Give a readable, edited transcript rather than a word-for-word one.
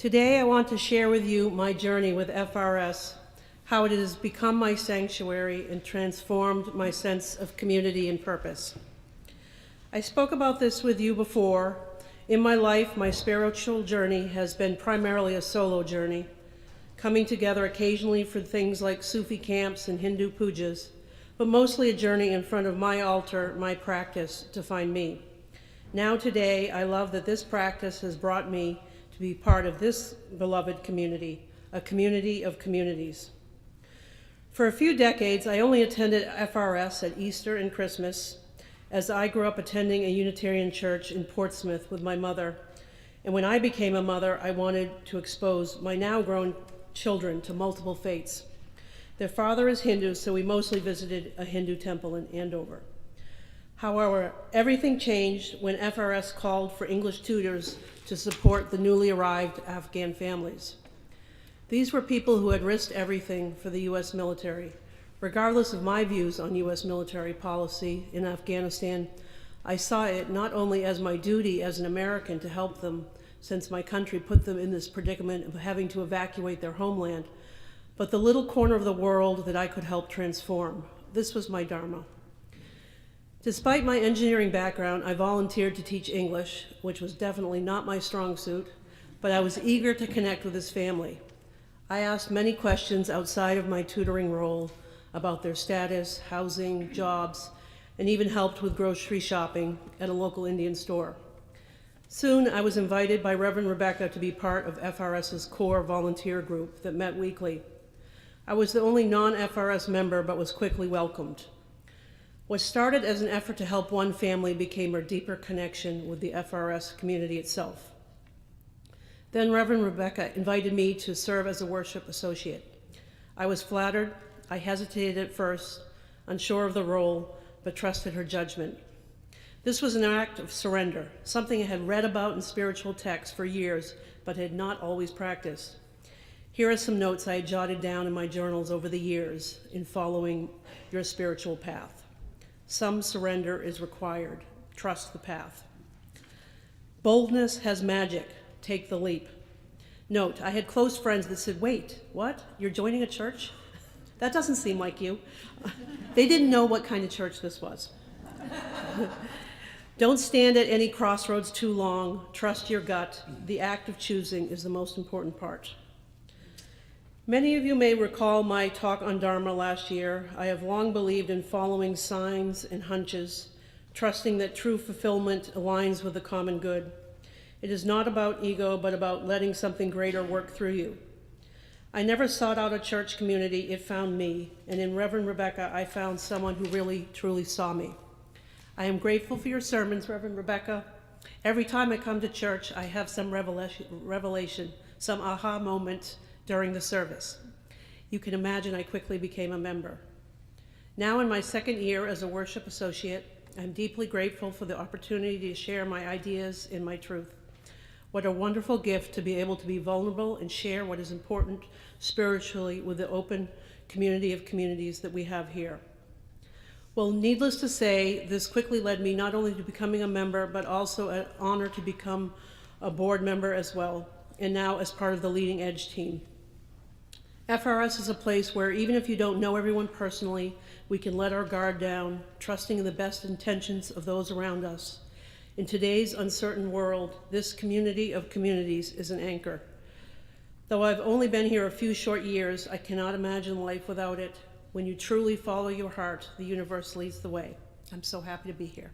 Today I want to share with you my journey with FRS, how it has become my sanctuary and transformed my sense of community and purpose. I spoke about this with you before. In my life, my spiritual journey has been primarily a solo journey, coming together occasionally for things like Sufi camps and Hindu pujas, but mostly a journey in front of my altar, my practice, to find me. Now today, I love that this practice has brought me to be part of this beloved community, a community of communities. For a few decades, I only attended FRS at Easter and Christmas, as I grew up attending a Unitarian church in Portsmouth with my mother. And when I became a mother, I wanted to expose my now grown children to multiple faiths. Their father is Hindu, so we mostly visited a Hindu temple in Andover. However, everything changed when FRS called for English tutors to support the newly arrived Afghan families. These were people who had risked everything for the U.S. military. Regardless of my views on U.S. military policy in Afghanistan, I saw it not only as my duty as an American to help them, since my country put them in this predicament of having to evacuate their homeland, but the little corner of the world that I could help transform. This was my dharma. Despite my engineering background, I volunteered to teach English, which was definitely not my strong suit, but I was eager to connect with his family. I asked many questions outside of my tutoring role about their status, housing, jobs, and even helped with grocery shopping at a local Indian store. Soon, I was invited by Reverend Rebecca to be part of FRS's core volunteer group that met weekly. I was the only non-FRS member, but was quickly welcomed. What started as an effort to help one family became a deeper connection with the FRS community itself. Then Reverend Rebecca invited me to serve as a worship associate. I was flattered. I hesitated at first, unsure of the role, but trusted her judgment. This was an act of surrender, something I had read about in spiritual texts for years, but had not always practiced. Here are some notes I had jotted down in my journals over the years in following your spiritual path. Some surrender is required. Trust the path. Boldness has magic. Take the leap. Note, I had close friends that said, "Wait, what? You're joining a church? That doesn't seem like you." They didn't know what kind of church this was. Don't stand at any crossroads too long. Trust your gut. The act of choosing is the most important part. Many of you may recall my talk on Dharma last year. I have long believed in following signs and hunches, trusting that true fulfillment aligns with the common good. It is not about ego, but about letting something greater work through you. I never sought out a church community, it found me, and in Reverend Rebecca, I found someone who really, truly saw me. I am grateful for your sermons, Reverend Rebecca. Every time I come to church, I have some revelation, some aha moment during the service. You can imagine I quickly became a member. Now in my second year as a worship associate, I'm deeply grateful for the opportunity to share my ideas and my truth. What a wonderful gift to be able to be vulnerable and share what is important spiritually with the open community of communities that we have here. Well, needless to say, this quickly led me not only to becoming a member, but also an honor to become a board member as well, and now as part of the Leading Edge team. FRS is a place where even if you don't know everyone personally, we can let our guard down, trusting in the best intentions of those around us. In today's uncertain world, this community of communities is an anchor. Though I've only been here a few short years, I cannot imagine life without it. When you truly follow your heart, the universe leads the way. I'm so happy to be here.